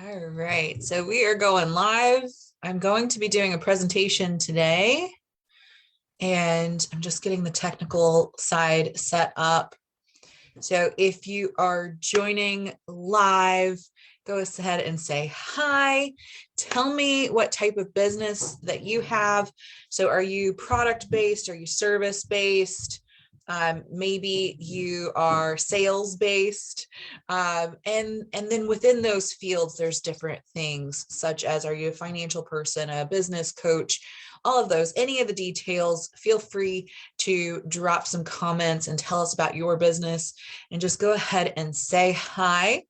All right, so we are going live. I'm going to be doing a presentation today, and I'm just getting the technical side set up. So if you are joining live, go ahead and say hi. Tell me what type of business that you have. So are you product-based? Are you service-based? Maybe you are sales-based. And then within those fields, there's different things, such as, are you a financial person, a business coach, all of those, any of the details. Feel free to drop some comments and tell us about your business, and just go ahead and say hi.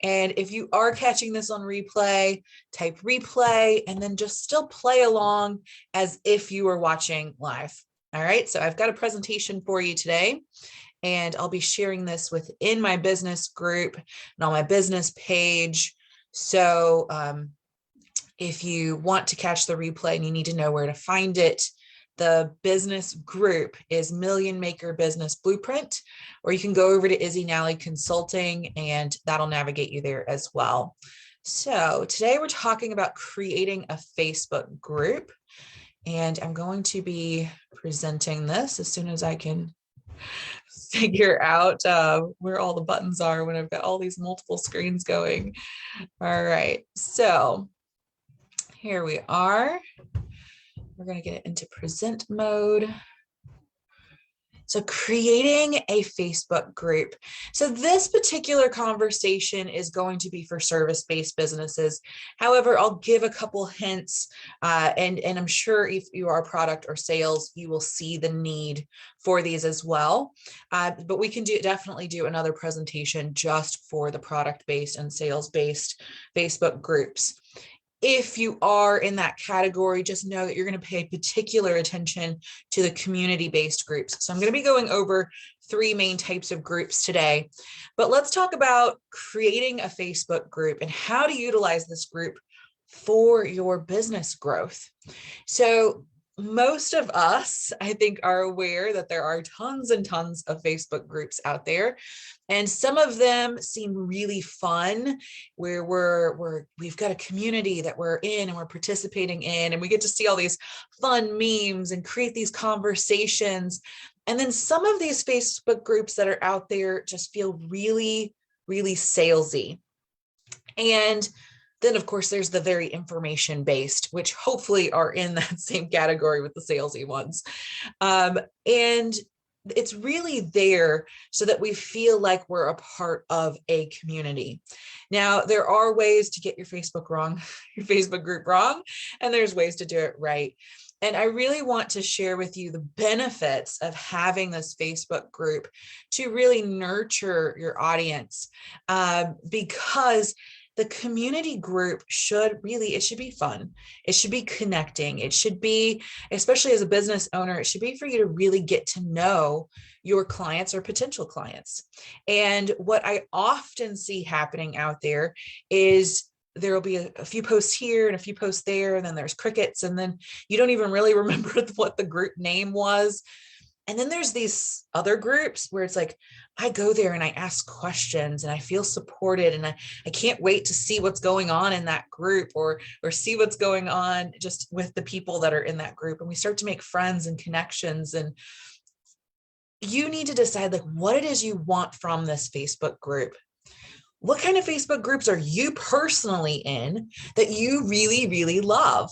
And if you are catching this on replay, type replay and then just still play along as if you were watching live. All right, so I've got a presentation for you today, and I'll be sharing this within my business group and on my business page. So if you want to catch the replay and you need to know where to find it, the business group is Million Maker Business Blueprint, or you can go over to Izzy Nally Consulting and that'll navigate you there as well. So today we're talking about creating a Facebook group, and I'm going to be presenting this as soon as I can figure out where all the buttons are when I've got all these multiple screens going. All right, so here we are. We're going to get it into present mode. So creating a Facebook group. So this particular conversation is going to be for service-based businesses. However, I'll give a couple hints, and I'm sure if you are product or sales, you will see the need for these as well. But we can definitely do another presentation just for the product-based and sales-based Facebook groups. If you are in that category, just know that you're going to pay particular attention to the community-based groups. So I'm going to be going over three main types of groups today, but let's talk about creating a Facebook group and how to utilize this group for your business growth. So most of us, I think, are aware that there are tons and tons of Facebook groups out there, and some of them seem really fun, where we've got a community that we're in and we're participating in, and we get to see all these fun memes and create these conversations. And then some of these Facebook groups that are out there just feel really, really salesy. And then, of course, there's the very information-based, which hopefully are in that same category with the salesy ones. And it's really there so that we feel like we're a part of a community. Now, there are ways to get your Facebook group wrong, and there's ways to do it right. And I really want to share with you the benefits of having this Facebook group to really nurture your audience, because the community group should be fun. It should be connecting. It should be, especially as a business owner, it should be for you to really get to know your clients or potential clients. And what I often see happening out there is there will be a few posts here and a few posts there, and then there's crickets, and then you don't even really remember what the group name was. And then there's these other groups where it's like, I go there and I ask questions and I feel supported, and I can't wait to see what's going on in that group, or see what's going on just with the people that are in that group. And we start to make friends and connections, and you need to decide like what it is you want from this Facebook group. What kind of Facebook groups are you personally in that you really, really love?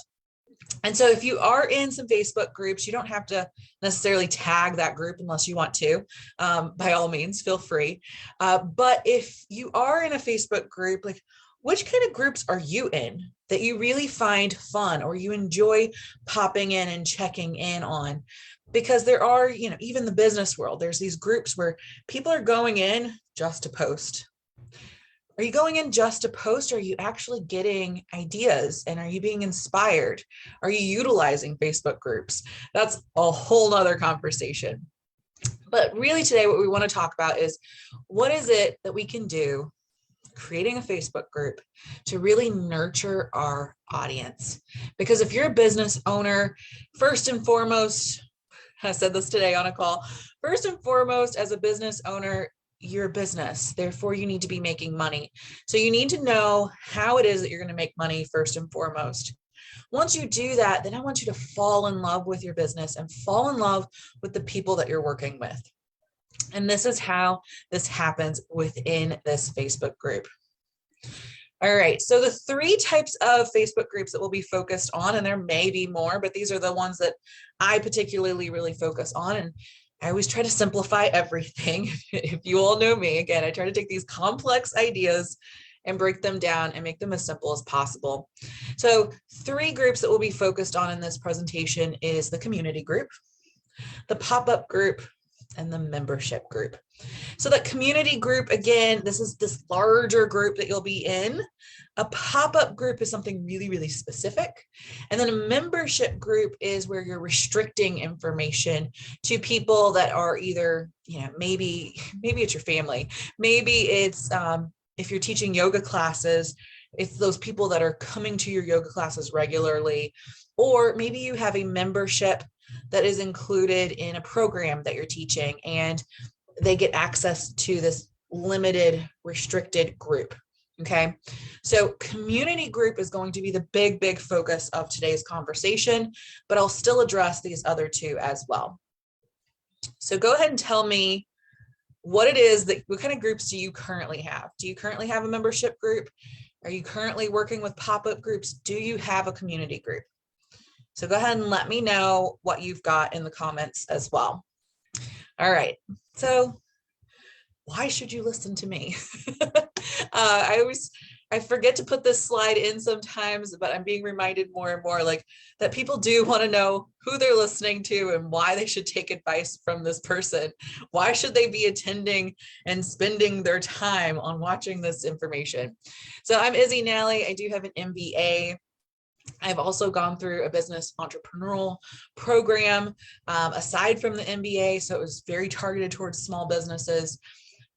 And so if you are in some Facebook groups, you don't have to necessarily tag that group unless you want to. By all means, feel free. But if you are in a Facebook group, like, which kind of groups are you in that you really find fun, or you enjoy popping in and checking in on? Because there are, even the business world, there's these groups where people are going in just to post. Are you going in just to post? Or are you actually getting ideas, and are you being inspired? Are you utilizing Facebook groups? That's a whole nother conversation. But really today, what we want to talk about is, what is it that we can do creating a Facebook group to really nurture our audience? Because if you're a business owner, first and foremost, I said this today on a call, first and foremost, as a business owner, your business. Therefore, you need to be making money. So you need to know how it is that you're going to make money first and foremost. Once you do that, then I want you to fall in love with your business and fall in love with the people that you're working with. And this is how this happens within this Facebook group. All right, so the 3 types of Facebook groups that we'll be focused on, and there may be more, but these are the ones that I particularly really focus on. And I always try to simplify everything. If you all know me, again, I try to take these complex ideas and break them down and make them as simple as possible. So 3 groups that we'll be focused on in this presentation is the community group, the pop-up group, and the membership group. So that community group, again, this is this larger group that you'll be in. A pop-up group is something really, really specific. And then a membership group is where you're restricting information to people that are either, maybe it's your family. Maybe it's, if you're teaching yoga classes, it's those people that are coming to your yoga classes regularly, or maybe you have a membership that is included in a program that you're teaching and they get access to this limited restricted group. Okay, so community group is going to be the big focus of today's conversation, but I'll still address these other 2 as well. So go ahead and tell me what kind of groups do you currently have? Do you currently have a membership group? Are you currently working with pop-up groups? Do you have a community group? So go ahead and let me know what you've got in the comments as well. All right, so why should you listen to me? I forget to put this slide in sometimes, but I'm being reminded more and more that people do want to know who they're listening to and why they should take advice from this person. Why should they be attending and spending their time on watching this information? So I'm Izzy Nally. I do have an MBA. I've also gone through a business entrepreneurial program aside from the MBA. So it was very targeted towards small businesses.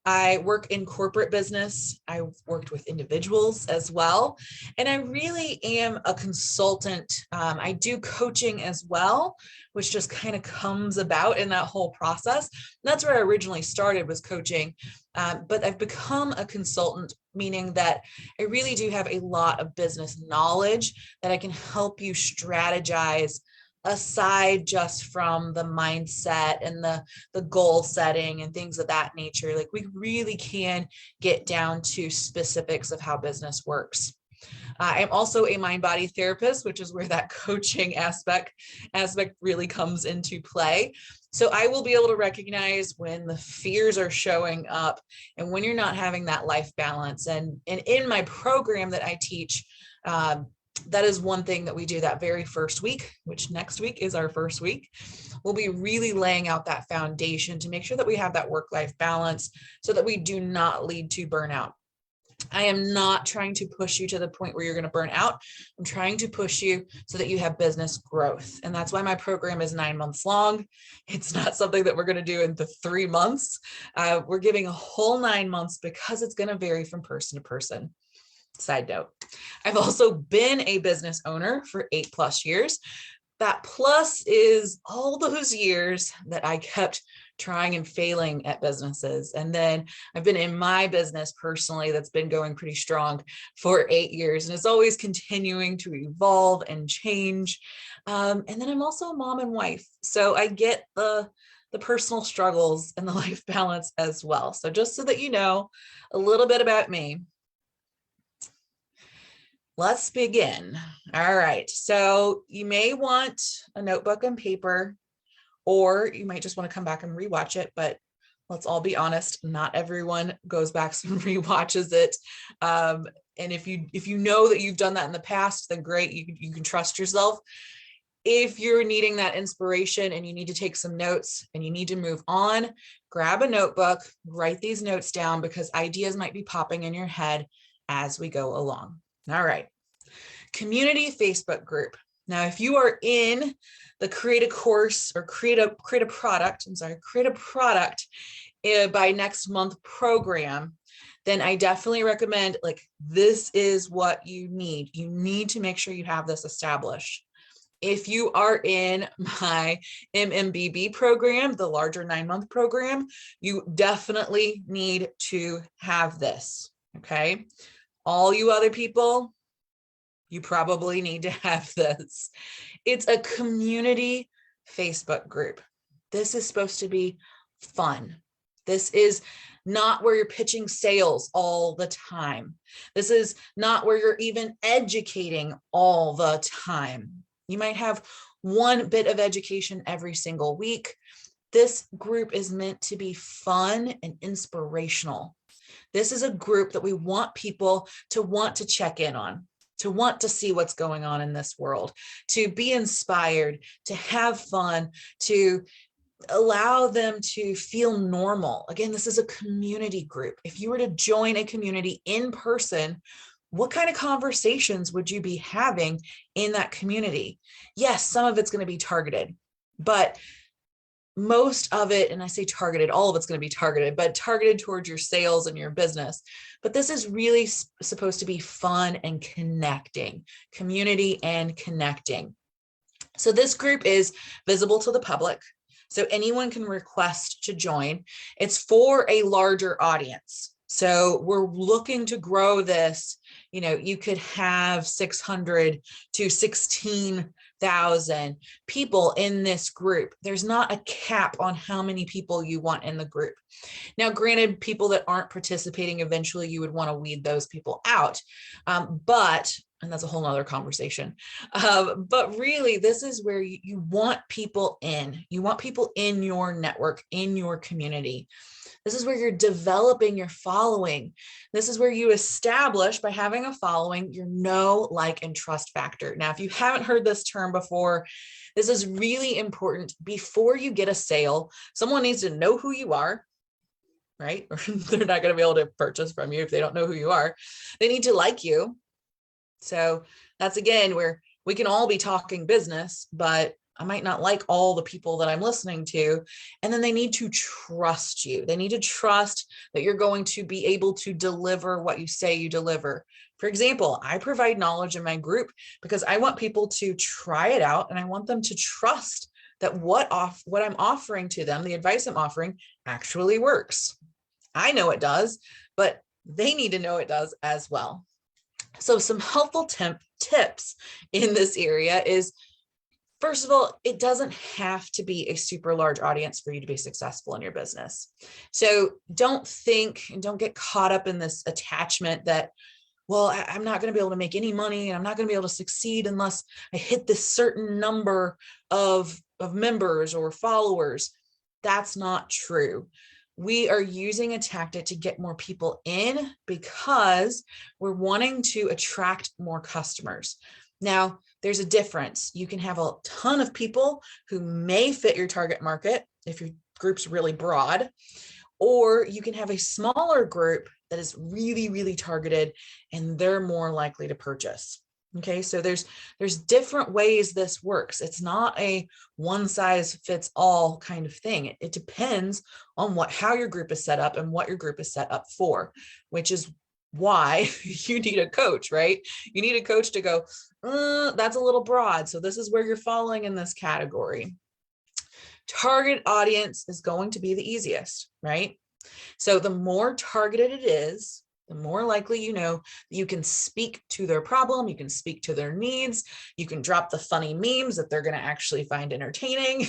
I work in corporate business. I've worked with individuals as well. And I really am a consultant. I do coaching as well, which just kind of comes about in that whole process. And that's where I originally started, was coaching. But I've become a consultant, meaning that I really do have a lot of business knowledge that I can help you strategize aside just from the mindset and the goal setting and things of that nature. We really can get down to specifics of how business works. I'm also a mind-body therapist, which is where that coaching aspect really comes into play. So I will be able to recognize when the fears are showing up and when you're not having that life balance. And in my program that I teach, that is one thing that we do that very first week, which next week is our first week. We'll be really laying out that foundation to make sure that we have that work-life balance so that we do not lead to burnout. I am not trying to push you to the point where you're going to burn out. I'm trying to push you so that you have business growth. And that's why my program is 9 months long. It's not something that we're going to do in the 3 months. We're giving a whole 9 months because it's going to vary from person to person. Side note, I've also been a business owner for 8+ years. That plus is all those years that I kept trying and failing at businesses. And then I've been in my business personally that's been going pretty strong for 8 years. And it's always continuing to evolve and change. And then I'm also a mom and wife. So I get the personal struggles and the life balance as well. So just so that you know a little bit about me. Let's begin. All right. So you may want a notebook and paper, or you might just want to come back and rewatch it. But let's all be honest, not everyone goes back and rewatches it. And if you know that you've done that in the past, then great. You can trust yourself. If you're needing that inspiration and you need to take some notes and you need to move on, grab a notebook, write these notes down because ideas might be popping in your head as we go along. All right. Community Facebook group. Now, if you are in the create a course or create a product by next month program, then I definitely recommend this is what you need. You need to make sure you have this established. If you are in my MMBB program, the larger 9-month program, you definitely need to have this, okay? All you other people, you probably need to have this. It's a community Facebook group. This is supposed to be fun. This is not where you're pitching sales all the time. This is not where you're even educating all the time. You might have one bit of education every single week. This group is meant to be fun and inspirational. This is a group that we want people to want to check in on, to want to see what's going on in this world, to be inspired, to have fun, to allow them to feel normal. Again, this is a community group. If you were to join a community in person, what kind of conversations would you be having in that community? Yes, some of it's going to be targeted, but most of it, and I say targeted, all of it's going to be targeted, but targeted towards your sales and your business. But this is really supposed to be fun and connecting, community and connecting. So this group is visible to the public. So anyone can request to join. It's for a larger audience. So we're looking to grow this. You know, you could have 600 to 16,000 people in this group. There's not a cap on how many people you want in the group. Now, granted, people that aren't participating, eventually you would want to weed those people out. And that's a whole nother conversation. But really, this is where you want people in. You want people in your network, in your community. This is where you're developing your following. This is where you establish, by having a following, your know, like, and trust factor. Now, if you haven't heard this term before, this is really important. Before you get a sale, someone needs to know who you are, right? Or they're not going to be able to purchase from you if they don't know who you are. They need to like you. So that's, again, where we can all be talking business, but I might not like all the people that I'm listening to. And then they need to trust you. They need to trust that you're going to be able to deliver what you say you deliver. For example, I provide knowledge in my group because I want people to try it out, and I want them to trust that what I'm offering to them, the advice I'm offering, actually works. I know it does, but they need to know it does as well. So some helpful tips in this area is, first of all, it doesn't have to be a super large audience for you to be successful in your business. So don't think and don't get caught up in this attachment that, well, I'm not going to be able to make any money, and I'm not going to be able to succeed unless I hit this certain number of members or followers. That's not true. We are using a tactic to get more people in because we're wanting to attract more customers. Now, there's a difference. You can have a ton of people who may fit your target market if your group's really broad, or you can have a smaller group that is really, really targeted, and they're more likely to purchase. Okay, so there's different ways this works. It's not a one size fits all kind of thing. It depends on how your group is set up and what your group is set up for, which is why you need a coach, right? You need a coach to go, that's a little broad. So this is where you're falling in this category. Target audience is going to be the easiest, right? So the more targeted it is, the more likely you can speak to their problem, you can speak to their needs, you can drop the funny memes that they're going to actually find entertaining.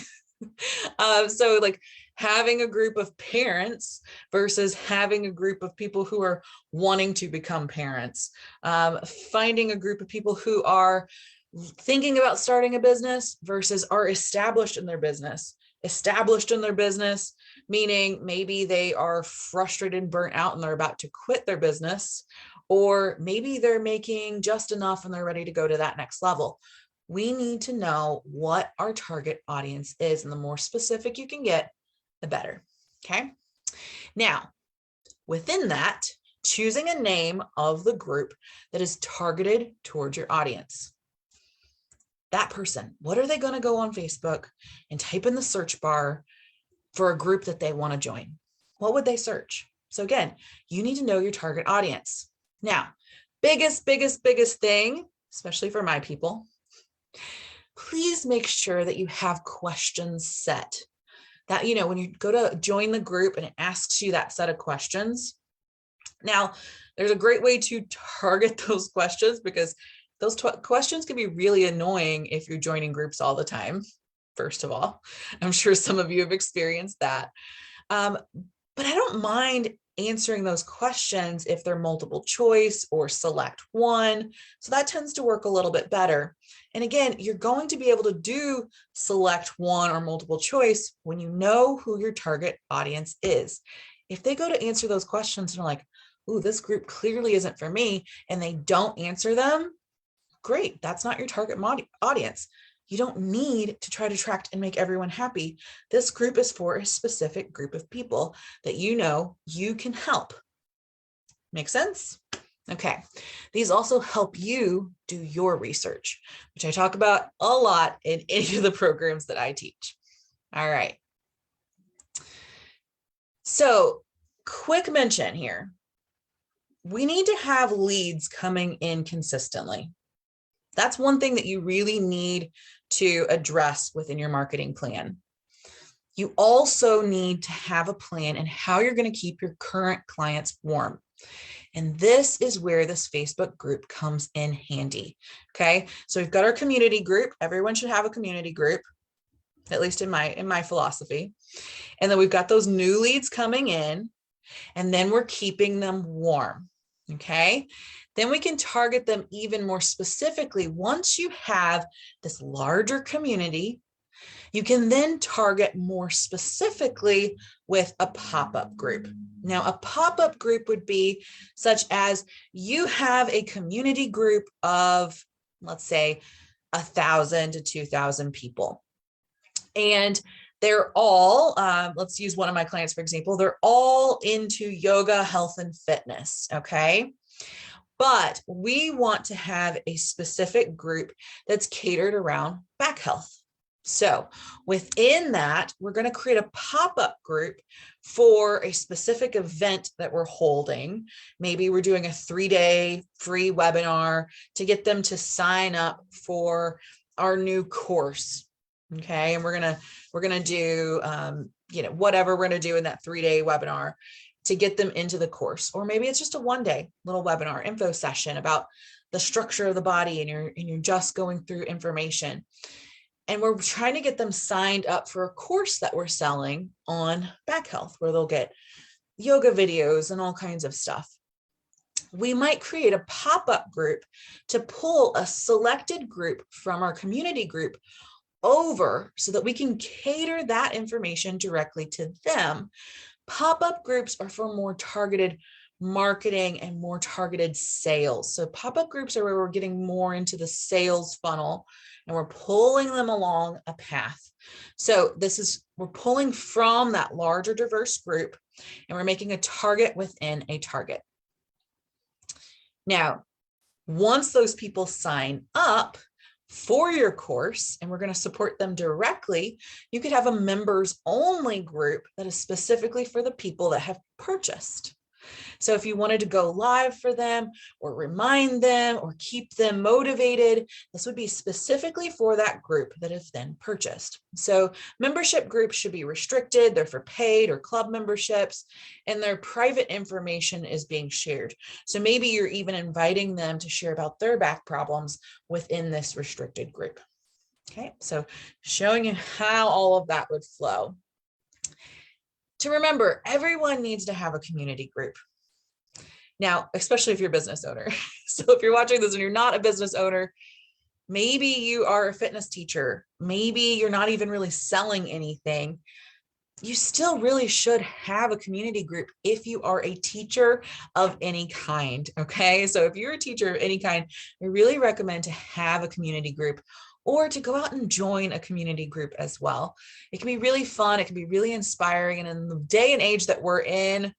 So like having a group of parents versus having a group of people who are wanting to become parents, finding a group of people who are thinking about starting a business versus are established in their business. Established in their business, meaning maybe they are frustrated and burnt out and they're about to quit their business, or maybe they're making just enough and they're ready to go to that next level. We need to know what our target audience is, and the more specific you can get, the better. Okay. Now, within that, choosing a name of the group that is targeted towards your audience. That person, what are they going to go on Facebook and type in the search bar for a group that they want to join? What would they search? So again, you need to know your target audience. Now, biggest thing, especially for my people, please make sure that you have questions set. That, you know, when you go to join the group and it asks you that set of questions. Now, there's a great way to target those questions, because those questions can be really annoying if you're joining groups all the time. First of all, I'm sure some of you have experienced that. But I don't mind answering those questions if they're multiple choice or select one. So that tends to work a little bit better. And again, you're going to be able to do select one or multiple choice when you know who your target audience is. If they go to answer those questions and are like, ooh, this group clearly isn't for me, and they don't answer them, great, that's not your target audience. You don't need to try to attract and make everyone happy. This group is for a specific group of people that you know you can help. Make sense? Okay. These also help you do your research, which I talk about a lot in any of the programs that I teach. All right. So, quick mention here. We need to have leads coming in consistently. That's one thing that you really need to address within your marketing plan. You also need to have a plan in how you're going to keep your current clients warm. And this is where this Facebook group comes in handy. Okay, so we've got our community group. Everyone should have a community group, at least in my philosophy. And then we've got those new leads coming in, and then we're keeping them warm. Okay, then we can target them even more specifically. Once you have this larger community, you can then target more specifically with a pop-up group. Now, a pop-up group would be such as you have a community group of, let's say, 1,000 to 2,000 people. And they're all, let's use one of my clients, for example, they're all into yoga, health, and fitness, okay? But we want to have a specific group that's catered around back health. So within that, we're going to create a pop-up group for a specific event that we're holding. Maybe we're doing a 3-day free webinar to get them to sign up for our new course. Okay, and we're gonna do whatever we're gonna do in that 3-day webinar to get them into the course. Or maybe it's just a 1-day little webinar info session about the structure of the body, and you're just going through information. And we're trying to get them signed up for a course that we're selling on back health, where they'll get yoga videos and all kinds of stuff. We might create a pop-up group to pull a selected group from our community group over so that we can cater that information directly to them. Pop-up groups are for more targeted marketing and more targeted sales. So pop-up groups are where we're getting more into the sales funnel and we're pulling them along a path. So we're pulling from that larger diverse group and we're making a target within a target. Now, once those people sign up for your course, and we're going to support them directly, you could have a members only group that is specifically for the people that have purchased. So if you wanted to go live for them or remind them or keep them motivated, this would be specifically for that group that has then purchased. So membership groups should be restricted. They're for paid or club memberships, and their private information is being shared. So maybe you're even inviting them to share about their back problems within this restricted group. Okay, so showing you how all of that would flow. To remember, everyone needs to have a community group. Now, especially if you're a business owner. So if you're watching this and you're not a business owner, maybe you are a fitness teacher, maybe you're not even really selling anything, you still really should have a community group if you are a teacher of any kind, okay? So if you're a teacher of any kind, I really recommend to have a community group or to go out and join a community group as well. It can be really fun. It can be really inspiring. And in the day and age that we're in,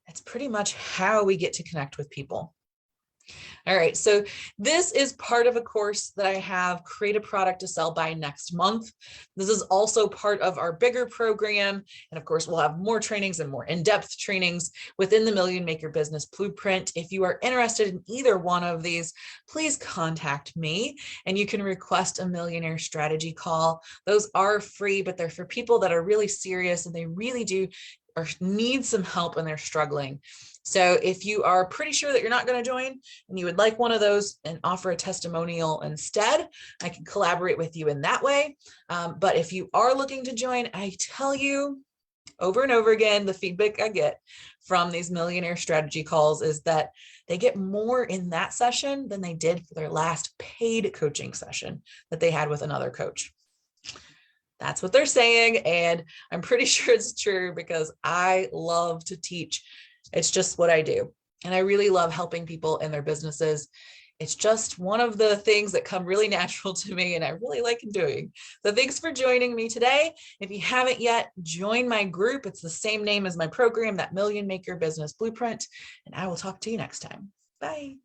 that's pretty much how we get to connect with people. All right, so this is part of a course that I have, Create a Product to Sell by Next Month. This is also part of our bigger program. And of course, we'll have more trainings and more in-depth trainings within the Million Maker Business Blueprint. If you are interested in either one of these, please contact me and you can request a millionaire strategy call. Those are free, but they're for people that are really serious and they really do or need some help and they're struggling. So if you are pretty sure that you're not going to join and you would like one of those and offer a testimonial instead, I can collaborate with you in that way. But if you are looking to join, I tell you over and over again, the feedback I get from these millionaire strategy calls is that they get more in that session than they did for their last paid coaching session that they had with another coach. That's what they're saying. And I'm pretty sure it's true because I love to teach. It's just what I do. And I really love helping people in their businesses. It's just one of the things that come really natural to me and I really like doing. So thanks for joining me today. If you haven't yet, join my group. It's the same name as my program, that Million Maker Business Blueprint. And I will talk to you next time. Bye.